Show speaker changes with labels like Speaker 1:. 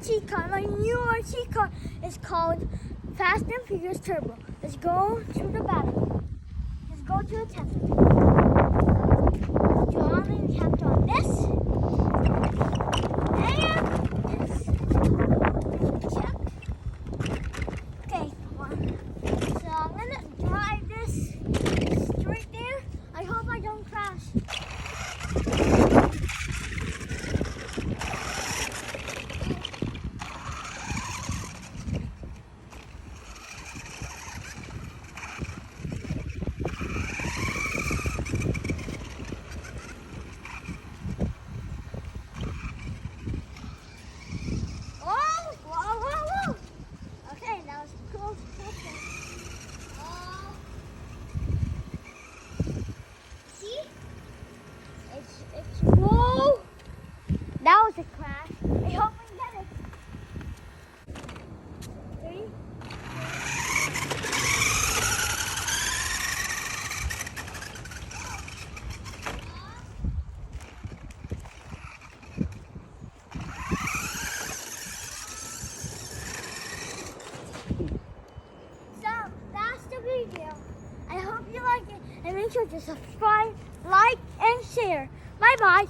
Speaker 1: RC car. My new RC car is called Fast and Furious Turbo. Let's go to the battery. Let's go to the tester. We have to on this. And this. Check. Okay, so I'm gonna drive this straight there. I hope I don't crash. Whoa! That was a crash. I hope we get it. 3. So that's the video. I hope you like it and make sure to subscribe, like, and share. Bye-bye.